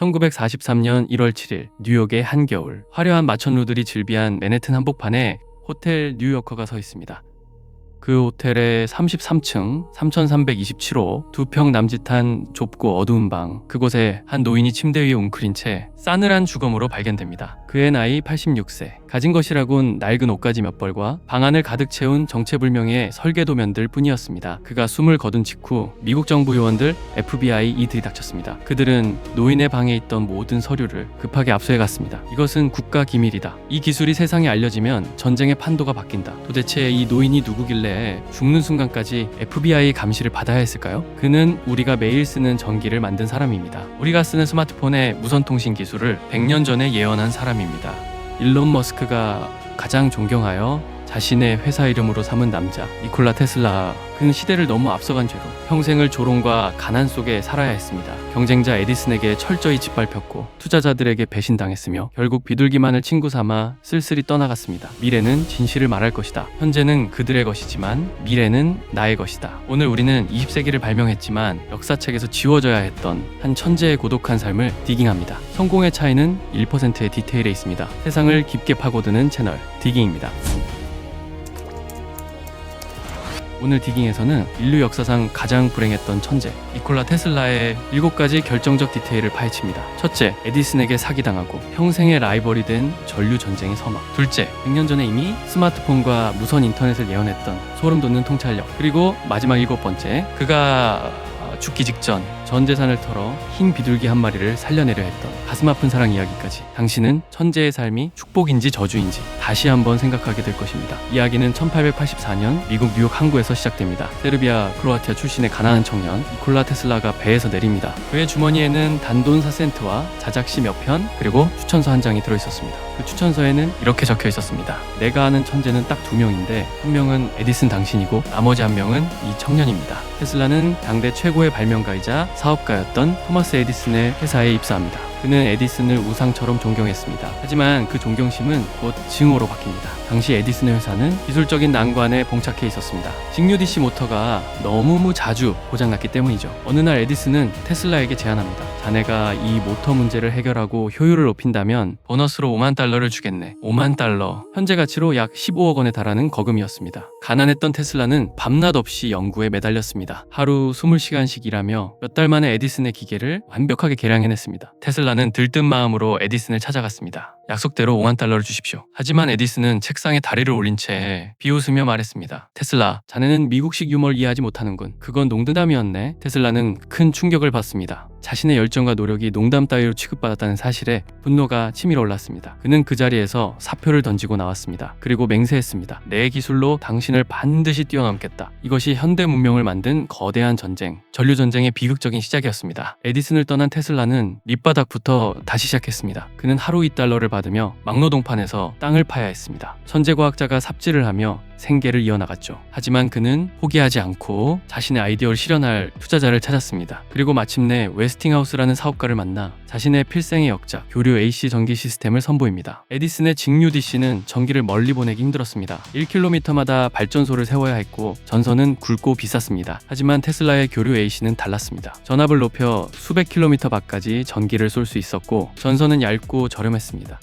1943년 1월 7일 뉴욕의 한겨울, 화려한 마천루들이 즐비한 맨해튼 한복판에 호텔 뉴요커가 서 있습니다. 그 호텔의 33층 3327호 2평 남짓한 좁고 어두운 방, 그곳에 한 노인이 침대 위에 웅크린 채 싸늘한 주검으로 발견됩니다. 그의 나이 86세, 가진 것이라곤 낡은 옷가지 몇 벌과 방 안을 가득 채운 정체불명의 설계도면들 뿐이었습니다. 그가 숨을 거둔 직후 미국 정부 요원들 FBI이 들이닥쳤습니다. 그들은 노인의 방에 있던 모든 서류를 급하게 압수해 갔습니다. 이것은 국가 기밀이다. 이 기술이 세상에 알려지면 전쟁의 판도가 바뀐다. 도대체 이 노인이 누구길래 죽는 순간까지 FBI 감시를 받아야 했을까요? 그는 우리가 매일 쓰는 전기를 만든 사람입니다. 우리가 쓰는 스마트폰의 무선통신 기술을 100년 전에 예언한 사람입니다. 일론 머스크가 가장 존경하여 자신의 회사 이름으로 삼은 남자 니콜라 테슬라. 그는 시대를 너무 앞서간 죄로 평생을 조롱과 가난 속에 살아야 했습니다. 경쟁자 에디슨에게 철저히 짓밟혔고 투자자들에게 배신당했으며 결국 비둘기만을 친구 삼아 쓸쓸히 떠나갔습니다. 미래는 진실을 말할 것이다. 현재는 그들의 것이지만 미래는 나의 것이다. 오늘 우리는 20세기를 발명했지만 역사책에서 지워져야 했던 한 천재의 고독한 삶을 디깅합니다. 성공의 차이는 1%의 디테일에 있습니다. 세상을 깊게 파고드는 채널 디깅입니다. 오늘 디깅에서는 인류 역사상 가장 불행했던 천재 니콜라 테슬라의 7가지 결정적 디테일을 파헤칩니다. 첫째, 에디슨에게 사기당하고 평생의 라이벌이 된 전류전쟁의 서막. 둘째, 100년 전에 이미 스마트폰과 무선 인터넷을 예언했던 소름돋는 통찰력. 그리고 마지막 7번째, 그가 죽기 직전 전 재산을 털어 흰 비둘기 한 마리를 살려내려 했던 가슴 아픈 사랑 이야기까지. 당신은 천재의 삶이 축복인지 저주인지 다시 한번 생각하게 될 것입니다. 이야기는 1884년 미국 뉴욕 항구에서 시작됩니다. 세르비아, 크로아티아 출신의 가난한 청년 니콜라 테슬라가 배에서 내립니다. 그의 주머니에는 단돈 4센트와 자작시 몇 편, 그리고 추천서 한 장이 들어있었습니다. 그 추천서에는 이렇게 적혀 있었습니다. 내가 아는 천재는 딱 2명인데 한 명은 에디슨 당신이고 나머지 한 명은 이 청년입니다. 테슬라는 당대 최고의 발명가이자 사업가였던 토마스 에디슨의 회사에 입사합니다. 그는 에디슨을 우상처럼 존경했습니다. 하지만 그 존경심은 곧 증오로 바뀝니다. 당시 에디슨의 회사는 기술적인 난관에 봉착해 있었습니다. 직류 DC 모터가 너무 자주 고장났기 때문이죠. 어느 날 에디슨은 테슬라에게 제안합니다. 자네가 이 모터 문제를 해결하고 효율을 높인다면 보너스로 $50,000를 주겠네. $50,000, 현재 가치로 약 15억 원에 달하는 거금이었습니다. 가난했던 테슬라는 밤낮 없이 연구에 매달렸습니다. 하루 20시간씩 일하며 몇 달 만에 에디슨의 기계를 완벽하게 개량해냈습니다. 테슬라는 들뜬 마음으로 에디슨을 찾아갔습니다. 약속대로 $50,000를 주십시오. 하지만 에디슨은 책상에 다리를 올린 채 비웃으며 말했습니다. 테슬라, 자네는 미국식 유머를 이해하지 못하는군. 그건 농담이었네. 테슬라는 큰 충격을 받습니다. 자신의 열정과 노력이 농담 따위로 취급받았다는 사실에 분노가 치밀어 올랐습니다. 그는 그 자리에서 사표를 던지고 나왔습니다. 그리고 맹세했습니다. 내 기술로 당신을 반드시 뛰어넘겠다. 이것이 현대 문명을 만든 거대한 전쟁, 전류전쟁의 비극적인 시작이었습니다. 에디슨을 떠난 테슬라는 밑바닥부터 다시 시작했습니다. 그는 하루 $2 받으며 막노동판에서 땅을 파야 했습니다. 천재과학자가 삽질을 하며 생계를 이어나갔죠. 하지만 그는 포기하지 않고 자신의 아이디어를 실현할 투자자를 찾았습니다. 그리고 마침내 웨스팅하우스라는 사업가를 만나 자신의 필생의 역작 교류 AC 전기 시스템을 선보입니다. 에디슨의 직류 DC는 전기를 멀리 보내기 힘들었습니다. 1km마다 발전소를 세워야 했고 전선은 굵고 비쌌습니다. 하지만 테슬라의 교류 AC는 달랐습니다. 전압을 높여 수백 킬로미터 밖까지 전기를 쏠 수 있었고 전선은 얇고 저렴했습니다.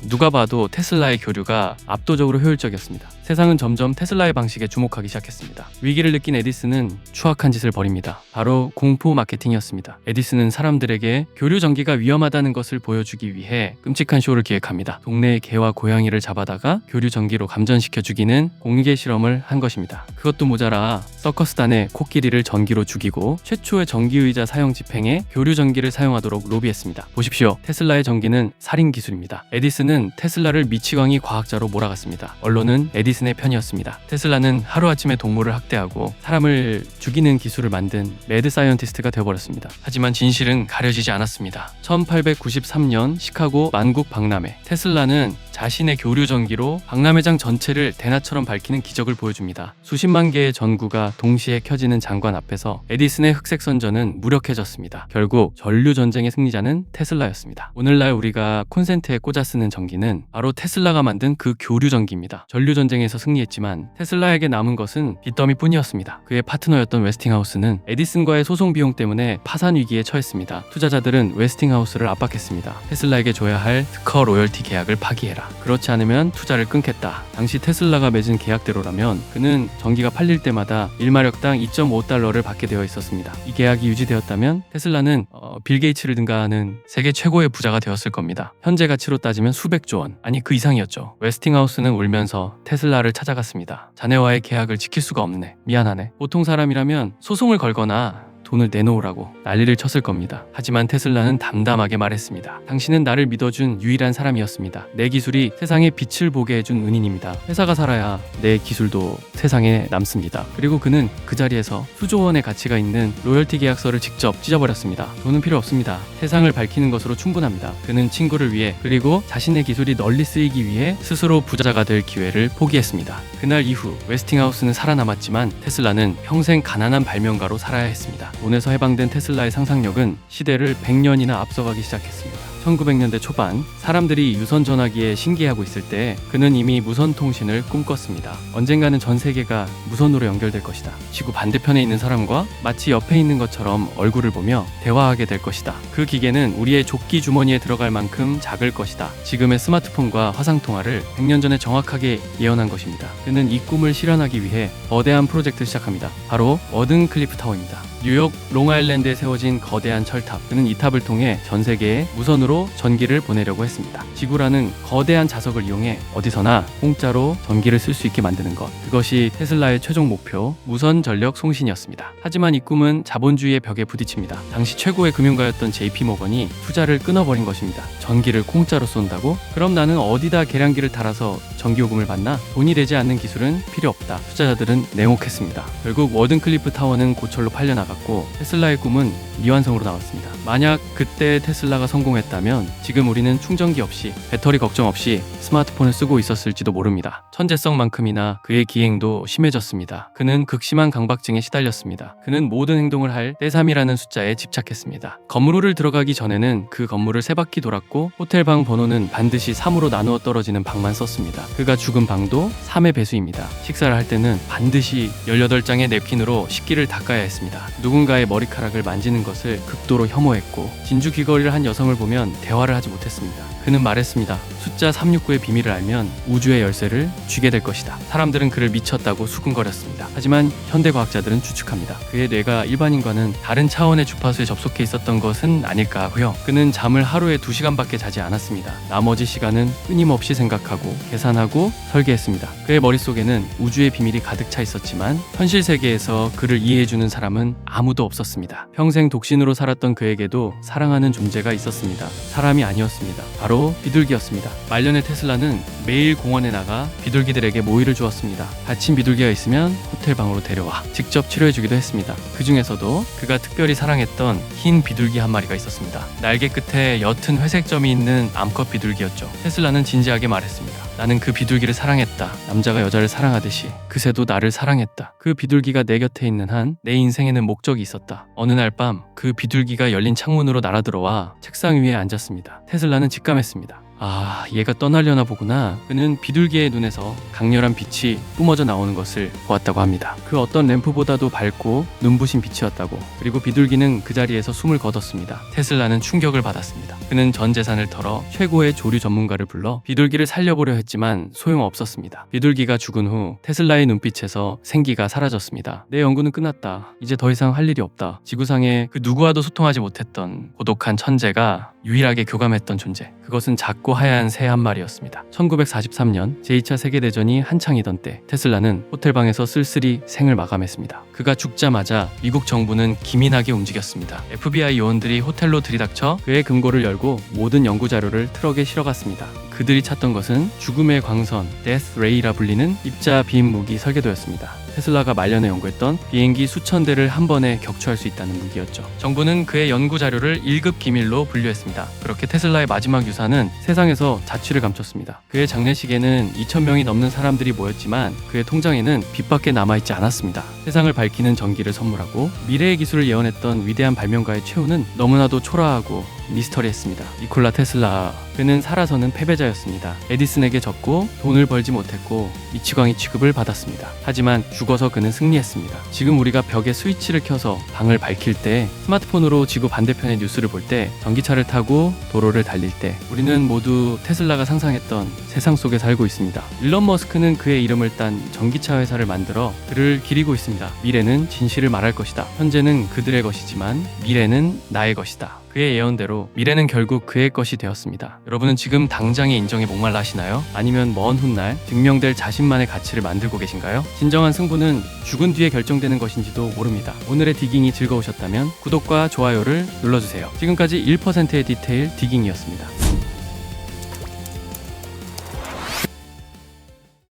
누가 봐도 테슬라의 교류가 압도적으로 효율적이었습니다. 세상은 점점 테슬라의 방식에 주목하기 시작했습니다. 위기를 느낀 에디슨은 추악한 짓을 벌입니다. 바로 공포 마케팅이었습니다. 에디슨은 사람들에게 교류 전기가 위험하다는 것을 보여주기 위해 끔찍한 쇼를 기획합니다. 동네의 개와 고양이를 잡아다가 교류 전기로 감전시켜 죽이는 공개 실험을 한 것입니다. 그것도 모자라 서커스단의 코끼리를 전기로 죽이고 최초의 전기의자 사용 집행에 교류 전기를 사용하도록 로비했습니다. 보십시오. 테슬라의 전기는 살인 기술입니다. 에디슨은 테슬라를 미치광이 과학자로 몰아갔습니다. 언론은 에디슨의 편이었습니다. 테슬라는 하루아침에 동물을 학대하고 사람을 죽이는 기술을 만든 매드 사이언티스트가 되어버렸습니다. 하지만 진실은 가려지지 않았습니다. 1893년 시카고 만국 박람회, 테슬라는 자신의 교류 전기로 박람회장 전체를 대낮처럼 밝히는 기적을 보여줍니다. 수십만 개의 전구가 동시에 켜지는 장관 앞에서 에디슨의 흑색 선전은 무력해졌습니다. 결국 전류 전쟁의 승리자는 테슬라였습니다. 오늘날 우리가 콘센트에 꽂아 쓰는 전기는 바로 테슬라가 만든 그 교류 전기입니다. 전류 전쟁에서 승리했지만 테슬라에게 남은 것은 빚더미뿐이었습니다. 그의 파트너였던 웨스팅하우스는 에디슨과의 소송 비용 때문에 파산 위기에 처했습니다. 투자자들은 웨스팅하우스를 압박했습니다. 테슬라에게 줘야 할 특허 로열티 계약을 파기해라. 그렇지 않으면 투자를 끊겠다. 당시 테슬라가 맺은 계약대로라면 그는 전기가 팔릴 때마다 1마력당 2.5달러를 받게 되어 있었습니다. 이 계약이 유지되었다면 테슬라는 빌 게이츠를 능가하는 세계 최고의 부자가 되었을 겁니다. 현재 가치로 따지면 수백조 원, 아니 그 이상이었죠. 웨스팅하우스는 울면서 테슬라를 찾아갔습니다. 자네와의 계약을 지킬 수가 없네. 미안하네. 보통 사람이라면 소송을 걸거나 돈을 내놓으라고 난리를 쳤을 겁니다. 하지만 테슬라는 담담하게 말했습니다. 당신은 나를 믿어준 유일한 사람이었습니다. 내 기술이 세상에 빛을 보게 해준 은인입니다. 회사가 살아야 내 기술도 세상에 남습니다. 그리고 그는 그 자리에서 수조 원의 가치가 있는 로열티 계약서를 직접 찢어버렸습니다. 돈은 필요 없습니다. 세상을 밝히는 것으로 충분합니다. 그는 친구를 위해 그리고 자신의 기술이 널리 쓰이기 위해 스스로 부자가 될 기회를 포기했습니다. 그날 이후 웨스팅하우스는 살아남았지만 테슬라는 평생 가난한 발명가로 살아야 했습니다. 돈에서 해방된 테슬라의 상상력은 시대를 100년이나 앞서가기 시작했습니다. 1900년대 초반 사람들이 유선 전화기에 신기해하고 있을 때 그는 이미 무선 통신을 꿈꿨습니다. 언젠가는 전 세계가 무선으로 연결될 것이다. 지구 반대편에 있는 사람과 마치 옆에 있는 것처럼 얼굴을 보며 대화하게 될 것이다. 그 기계는 우리의 조끼 주머니에 들어갈 만큼 작을 것이다. 지금의 스마트폰과 화상통화를 100년 전에 정확하게 예언한 것입니다. 그는 이 꿈을 실현하기 위해 거대한 프로젝트를 시작합니다. 바로 워든 클리프 타워입니다. 뉴욕 롱아일랜드에 세워진 거대한 철탑. 그는 이 탑을 통해 전 세계에 무선으로 전기를 보내려고 했습니다. 지구라는 거대한 자석을 이용해 어디서나 공짜로 전기를 쓸 수 있게 만드는 것. 그것이 테슬라의 최종 목표, 무선 전력 송신이었습니다. 하지만 이 꿈은 자본주의의 벽에 부딪힙니다. 당시 최고의 금융가였던 JP 모건이 투자를 끊어버린 것입니다. 전기를 공짜로 쏜다고? 그럼 나는 어디다 계량기를 달아서 전기요금을 받나? 돈이 되지 않는 기술은 필요 없다. 투자자들은 냉혹했습니다. 결국 워든 클리프 타워는 고철로 팔려나갔고 테슬라의 꿈은 미완성으로 나왔습니다. 만약 그때 테슬라가 성공했다면 지금 우리는 충전기 없이 배터리 걱정 없이 스마트폰을 쓰고 있었을지도 모릅니다. 천재성만큼이나 그의 기행도 심해졌습니다. 그는 극심한 강박증에 시달렸습니다. 그는 모든 행동을 할 떼삼이라는 숫자에 집착했습니다. 건물을 들어가기 전에는 그 건물을 3바퀴 돌았고 호텔 방 번호는 반드시 3으로 나누어 떨어지는 방만 썼습니다. 그가 죽은 방도 3의 배수입니다. 식사를 할 때는 반드시 18장의 냅킨으로 식기를 닦아야 했습니다. 누군가의 머리카락을 만지는 것을 극도로 혐오했고 진주 귀걸이를 한 여성을 보면 대화를 하지 못했습니다. 그는 말했습니다. 숫자 369의 비밀을 알면 우주의 열쇠를 쥐게 될 것이다. 사람들은 그를 미쳤다고 수군거렸습니다. 하지만 현대 과학자들은 추측합니다. 그의 뇌가 일반인과는 다른 차원의 주파수에 접속해 있었던 것은 아닐까 하고요. 그는 잠을 하루에 2시간밖에 자지 않았습니다. 나머지 시간은 끊임없이 생각하고 계산하고 설계했습니다. 그의 머릿속에는 우주의 비밀이 가득 차 있었지만 현실 세계에서 그를 이해해주는 사람은 아무도 없었습니다. 평생 독신으로 살았던 그에게도 사랑하는 존재가 있었습니다. 사람이 아니었습니다. 바로 비둘기였습니다. 말년의 테슬라는 매일 공원에 나가 비둘기들에게 모이를 주었습니다. 다친 비둘기가 있으면 호텔 방으로 데려와 직접 치료해주기도 했습니다. 그 중에서도 그가 특별히 사랑했던 흰 비둘기 한 마리가 있었습니다. 날개 끝에 옅은 회색 점이 있는 암컷 비둘기였죠. 테슬라는 진지하게 말했습니다. 나는 그 비둘기를 사랑했다. 남자가 여자를 사랑하듯이 그 새도 나를 사랑했다. 그 비둘기가 내 곁에 있는 한 내 인생에는 목적이 있었다. 어느 날 밤 그 비둘기가 열린 창문으로 날아들어와 책상 위에 앉았습니다. 테슬라는 직감했습니다. 아, 얘가 떠나려나 보구나. 그는 비둘기의 눈에서 강렬한 빛이 뿜어져 나오는 것을 보았다고 합니다. 그 어떤 램프보다도 밝고 눈부신 빛이었다고. 그리고 비둘기는 그 자리에서 숨을 거뒀습니다. 테슬라는 충격을 받았습니다. 그는 전 재산을 털어 최고의 조류 전문가를 불러 비둘기를 살려보려 했지만 소용없었습니다. 비둘기가 죽은 후 테슬라의 눈빛에서 생기가 사라졌습니다. 내 연구는 끝났다. 이제 더 이상 할 일이 없다. 지구상에 그 누구와도 소통하지 못했던 고독한 천재가 유일하게 교감했던 존재. 그것은 작고 하얀 새 한 마리였습니다. 1943년 제2차 세계대전이 한창이던 때 테슬라는 호텔방에서 쓸쓸히 생을 마감했습니다. 그가 죽자마자 미국 정부는 기민하게 움직였습니다. FBI 요원들이 호텔로 들이닥쳐 그의 금고를 열고 모든 연구 자료를 트럭에 실어갔습니다. 그들이 찾던 것은 죽음의 광선, 데스 레이라 불리는 입자 빔 무기 설계도였습니다. 테슬라가 말년에 연구했던 비행기 수천 대를 한 번에 격추할 수 있다는 무기였죠. 정부는 그의 연구 자료를 1급 기밀로 분류했습니다. 그렇게 테슬라의 마지막 유산은 세상에서 자취를 감췄습니다. 그의 장례식에는 2,000명이 넘는 사람들이 모였지만 그의 통장에는 빚밖에 남아있지 않았습니다. 세상을 밝히는 전기를 선물하고 미래의 기술을 예언했던 위대한 발명가의 최후는 너무나도 초라하고 미스터리했습니다. 니콜라 테슬라, 그는 살아서는 패배자였습니다. 에디슨에게 졌고 돈을 벌지 못했고 미치광이 취급을 받았습니다. 하지만 죽어서 그는 승리했습니다. 지금 우리가 벽에 스위치를 켜서 방을 밝힐 때, 스마트폰으로 지구 반대편의 뉴스를 볼 때, 전기차를 타고 도로를 달릴 때 우리는 모두 테슬라가 상상했던 세상 속에 살고 있습니다. 일론 머스크는 그의 이름을 딴 전기차 회사를 만들어 그를 기리고 있습니다. 미래는 진실을 말할 것이다. 현재는 그들의 것이지만 미래는 나의 것이다. 그의 예언대로 미래는 결국 그의 것이 되었습니다. 여러분은 지금 당장의 인정에 목말라 하시나요? 아니면 먼 훗날 증명될 자신만의 가치를 만들고 계신가요? 진정한 승부는 죽은 뒤에 결정되는 것인지도 모릅니다. 오늘의 디깅이 즐거우셨다면 구독과 좋아요를 눌러주세요. 지금까지 1%의 디테일 디깅이었습니다.